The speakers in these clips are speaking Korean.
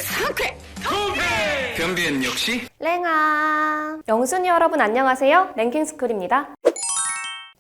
상쾌 통쾌. 변비엔 역시 랭아. 영순이 여러분 안녕하세요. 랭킹스쿨입니다.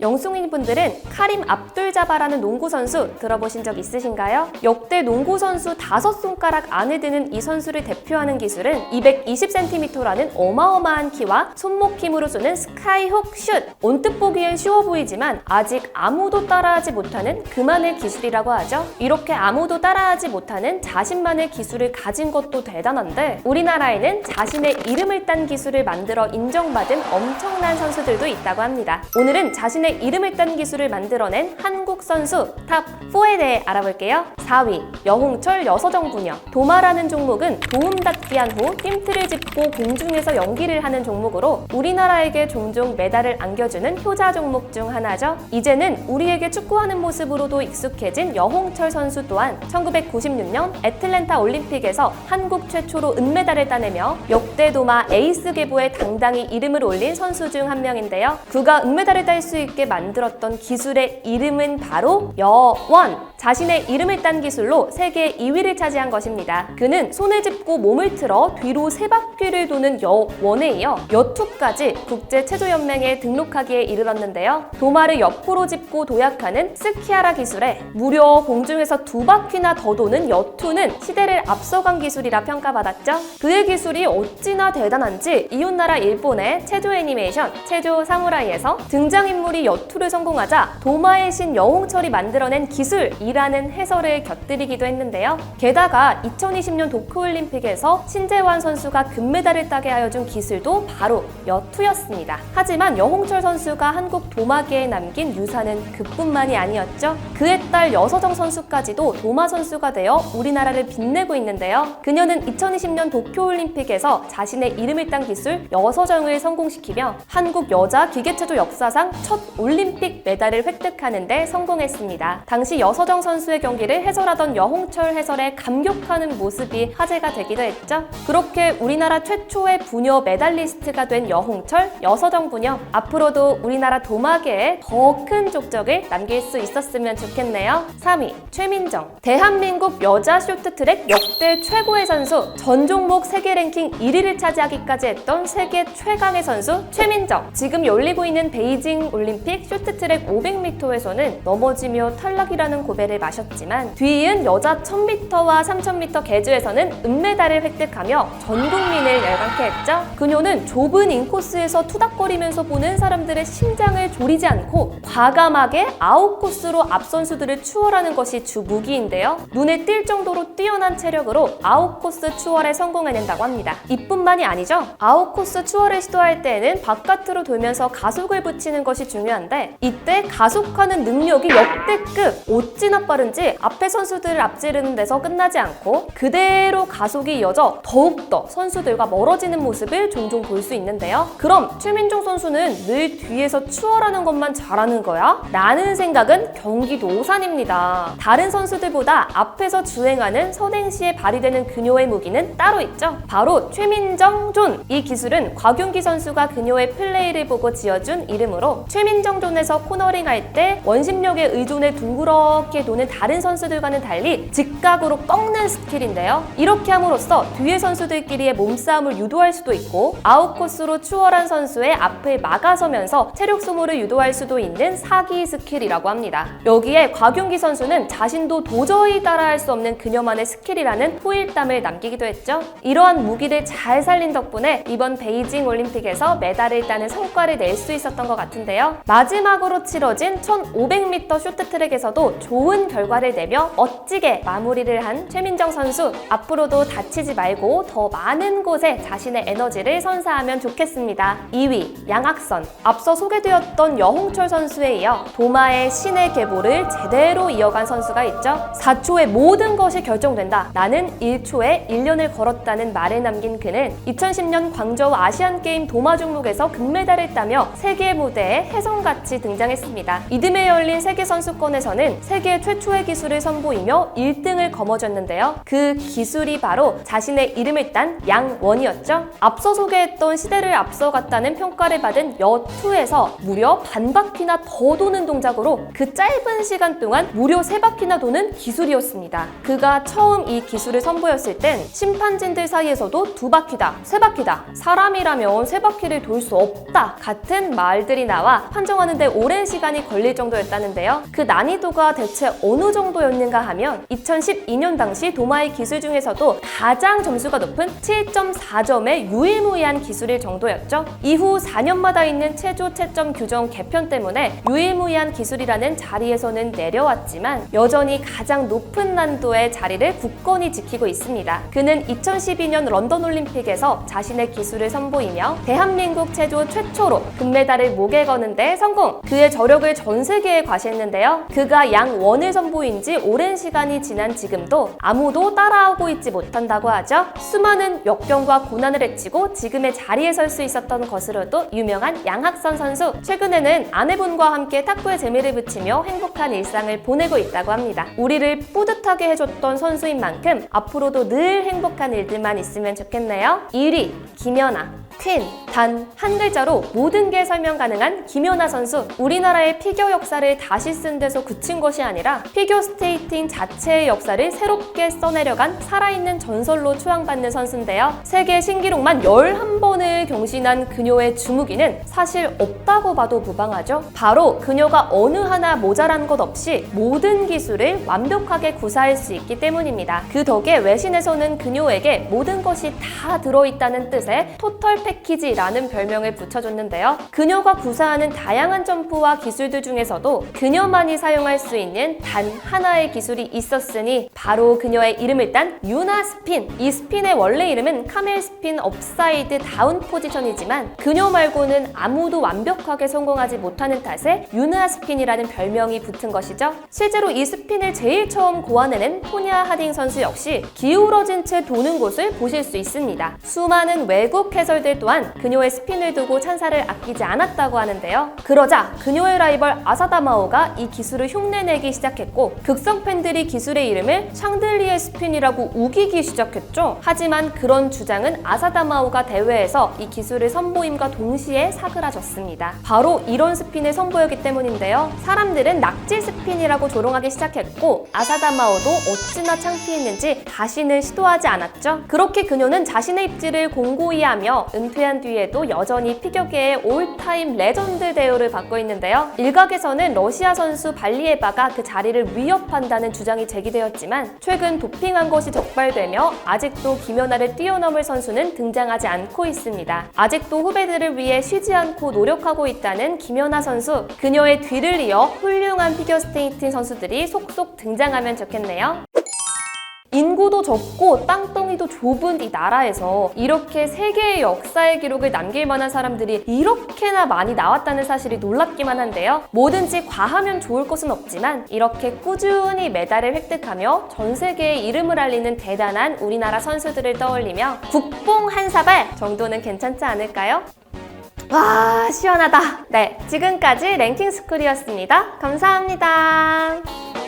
영순이 분들은 카림 압둘자바라는 농구 선수 들어보신 적 있으신가요? 역대 농구 선수 5손가락 안에 드는 이 선수를 대표하는 기술은 220cm라는 어마어마한 키와 손목 힘으로 쏘는 스카이훅 슛! 언뜻 보기엔 쉬워 보이지만 아직 아무도 따라하지 못하는 그만의 기술이라고 하죠. 이렇게 아무도 따라하지 못하는 자신만의 기술을 가진 것도 대단한데 우리나라에는 자신의 이름을 딴 기술을 만들어 인정받은 엄청난 선수들도 있다고 합니다. 오늘은 자신의 이름을 딴 기술을 만들어낸 한국 선수 탑4에 대해 알아볼게요. 4위, 여홍철 여서정 부녀. 도마라는 종목은 도움닫기 한 후 핀트를 짚고 공중에서 연기를 하는 종목으로 우리나라에게 종종 메달을 안겨주는 효자 종목 중 하나죠. 이제는 우리에게 축구하는 모습으로도 익숙해진 여홍철 선수 또한 1996년 애틀랜타 올림픽에서 한국 최초로 은메달을 따내며 역대 도마 에이스 계보에 당당히 이름을 올린 선수 중 한 명인데요. 그가 은메달을 딸 수 있게 만들었던 기술의 이름은 바로 여원! 자신의 이름을 딴 기술로 세계 2위를 차지한 것입니다. 그는 손을 짚고 몸을 틀어 뒤로 3바퀴를 도는 여원에 이어 여투까지 국제체조연맹에 등록하기에 이르렀는데요. 도마를 옆으로 짚고 도약하는 스키아라 기술에 무려 공중에서 2바퀴나 더 도는 여투는 시대를 앞서간 기술이라 평가받았죠. 그의 기술이 어찌나 대단한지 이웃나라 일본의 체조 애니메이션 체조 사무라이에서 등장인물이 여투를 성공하자 도마의 신 여홍철이 만들어낸 기술이라는 해설을 곁들이기도 했는데요. 게다가 2020년 도쿄올림픽에서 신재환 선수가 금메달을 따게 하여 준 기술도 바로 여투였습니다. 하지만 여홍철 선수가 한국 도마계에 남긴 유산은 그뿐만이 아니었죠. 그의 딸 여서정 선수까지도 도마 선수가 되어 우리나라를 빛내고 있는데요. 그녀는 2020년 도쿄올림픽에서 자신의 이름을 딴 기술 여서정을 성공시키며 한국 여자 기계체조 역사상 첫 올림픽 메달을 획득하는 데 성공했습니다. 당시 여서정 선수의 경기를 해설하던 여홍철 해설의 감격하는 모습이 화제가 되기도 했죠. 그렇게 우리나라 최초의 부녀 메달리스트가 된 여홍철, 여서정 부녀. 앞으로도 우리나라 도마계에 더 큰 족적을 남길 수 있었으면 좋겠네요. 3위, 최민정. 대한민국 여자 쇼트트랙 역대 최고의 선수, 전 종목 세계 랭킹 1위를 차지하기까지 했던 세계 최강의 선수 최민정. 지금 열리고 있는 베이징 올림픽 쇼트트랙 500m에서는 넘어지며 탈락이라는 고배를 마셨지만 뒤이은 여자 1000m와 3000m 계주에서는 은메달을 획득하며 전 국민을 열광케 했죠. 그녀는 좁은 인코스에서 투닥거리면서 보는 사람들의 심장을 졸이지 않고 과감하게 아웃코스로 앞 선수들을 추월하는 것이 주 무기인데요. 눈에 띌 정도로 뛰어난 체력으로 아웃코스 추월에 성공해낸다고 합니다. 이뿐만이 아니죠. 아웃코스 추월을 시도할 때에는 바깥으로 돌면서 가속을 붙이는 것이 중요한데 이때 가속하는 능력이 역대급! 어찌나 빠른지 앞에 선수들을 앞지르는 데서 끝나지 않고 그대로 가속이 이어져 더욱더 선수들과 멀어지는 모습을 종종 볼 수 있는데요. 그럼 최민정 선수는 늘 뒤에서 추월하는 것만 잘하는 거야? 라는 생각은 경기도 오산입니다. 다른 선수들보다 앞에서 주행하는 선행시에 발휘되는 그녀의 무기는 따로 있죠. 바로 최민정 존! 이 기술은 곽윤기 선수가 그녀의 플레이를 보고 지어준 이름으로 최민정 존에서 코너링 할 때 원심력에 의존해 둥그렇게 도는 다른 선수들과는 달리 직각으로 꺾는 스킬인데요. 이렇게 함으로써 뒤의 선수들끼리의 몸싸움을 유도할 수도 있고 아웃코스로 추월한 선수의 앞을 막아서면서 체력 소모를 유도할 수도 있는 사기 스킬이라고 합니다. 여기에 곽윤기 선수는 자신도 도저히 따라할 수 없는 그녀만의 스킬이라는 후일담을 남기기도 했죠. 이러한 무기를 잘 살린 덕분에 이번 베이징 올림픽에서 메달을 따는 성과를 낼 수 있었던 것 같은데요. 마지막으로 치러진 1500m 쇼트트랙에서도 좋은 결과를 내며 멋지게 마무리를 한 최민정 선수. 앞으로도 다치지 말고 더 많은 곳에 자신의 에너지를 선사하면 좋겠습니다. 2위, 양학선. 앞서 소개되었던 여홍철 선수에 이어 도마의 신의 계보를 제대로 이어간 선수가 있죠. 4초에 모든 것이 결정된다. 나는 1초에 1년을 걸었다는 말을 남긴 그는 2010년 광저우 아시안게임 도마 종목에서 금메달을 따며 세계 무대에 혜성같이 등장했습니다. 이듬해 열린 세계선수권에서는 세계 최초의 기술을 선보이며 1등을 거머쥐었는데요. 그 기술이 바로 자신의 이름을 딴 양원이었죠. 앞서 소개했던 시대를 앞서갔다는 평가를 받은 여2에서 무려 반바퀴나 더 도는 동작으로 그 짧은 시간 동안 무려 3바퀴나 도는 기술이었습니다. 그가 처음 이 기술을 선보였을 땐 심판진들 사이에서도 2바퀴다, 3바퀴다, 사람이라면 3바퀴를 돌 수 없다 같은 말들이 나와 판정하는데 오랜 시간이 걸릴 정도였다는데요. 그 난이도가 대체 어느 정도였는가 하면 2012년 당시 도마의 기술 중에서도 가장 점수가 높은 7.4점의 유일무이한 기술일 정도였죠. 이후 4년마다 있는 체조 채점 규정 개편 때문에 유일무이한 기술이라는 자리에서는 내려왔지만 여전히 가장 높은 난도의 자리를 굳건히 지키고 있습니다. 그는 2012년 런던 올림픽에서 자신의 기술을 선보이며 대한민국 체조 최초로 금메달을 목에 거는데 성공! 그의 저력을 전 세계에 과시했는데요. 그가 양원을 선보인 지 오랜 시간이 지난 지금도 아무도 따라하고 있지 못한다고 하죠. 수많은 역경과 고난을 헤치고 지금의 자리에 설 수 있었던 것으로도 유명한 양학선 선수. 최근에는 아내분과 함께 탁구에 재미를 붙이며 행복한 일상을 보내고 있다고 합니다. 우리를 뿌듯하게 해줬던 선수인 만큼 앞으로도 늘 행복한 일들만 있으면 좋겠네요. 1위 김연아. 퀸. 단 한 글자로 모든 게 설명 가능한 김연아 선수. 우리나라의 피겨 역사를 다시 쓴 데서 그친 것이 아니라 피겨 스케이팅 자체의 역사를 새롭게 써내려간 살아있는 전설로 추앙받는 선수인데요. 세계 신기록만 11번을 경신한 그녀의 주무기는 사실 없다고 봐도 무방하죠. 바로 그녀가 어느 하나 모자란 것 없이 모든 기술을 완벽하게 구사할 수 있기 때문입니다. 그 덕에 외신에서는 그녀에게 모든 것이 다 들어있다는 뜻의 토털 패키지라는 별명을 붙여줬는데요. 그녀가 구사하는 다양한 점프와 기술들 중에서도 그녀만이 사용할 수 있는 단 하나의 기술이 있었으니 바로 그녀의 이름을 딴 유나 스핀. 이 스핀의 원래 이름은 카멜 스핀 업사이드 다운 포지션이지만 그녀 말고는 아무도 완벽하게 성공하지 못하는 탓에 유나 스핀이라는 별명이 붙은 것이죠. 실제로 이 스핀을 제일 처음 고안해낸 토냐 하딩 선수 역시 기울어진 채 도는 곳을 보실 수 있습니다. 수많은 외국 해설들 또한 그녀의 스핀을 두고 찬사를 아끼지 않았다고 하는데요. 그러자 그녀의 라이벌 아사다마오가 이 기술을 흉내내기 시작했고 극성 팬들이 기술의 이름을 샹들리에 스핀이라고 우기기 시작했죠. 하지만 그런 주장은 아사다마오가 대회에서 이 기술을 선보임과 동시에 사그라졌습니다. 바로 이런 스핀을 선보였기 때문인데요. 사람들은 낙지 스핀이라고 조롱하기 시작했고 아사다마오도 어찌나 창피했는지 다시는 시도하지 않았죠. 그렇게 그녀는 자신의 입지를 공고히 하며 은퇴한 뒤에도 여전히 피겨계의 올타임 레전드 대우를 받고 있는데요. 일각에서는 러시아 선수 발리에바가 그 자리를 위협한다는 주장이 제기되었지만 최근 도핑한 것이 적발되며 아직도 김연아를 뛰어넘을 선수는 등장하지 않고 있습니다. 아직도 후배들을 위해 쉬지 않고 노력하고 있다는 김연아 선수. 그녀의 뒤를 이어 훌륭한 피겨스케이팅 선수들이 속속 등장하면 좋겠네요. 인구도 적고 땅덩이도 좁은 이 나라에서 이렇게 세계의 역사의 기록을 남길 만한 사람들이 이렇게나 많이 나왔다는 사실이 놀랍기만 한데요. 뭐든지 과하면 좋을 것은 없지만 이렇게 꾸준히 메달을 획득하며 전 세계에 이름을 알리는 대단한 우리나라 선수들을 떠올리며 국뽕 한 사발 정도는 괜찮지 않을까요? 와, 시원하다. 네, 지금까지 랭킹스쿨이었습니다. 감사합니다.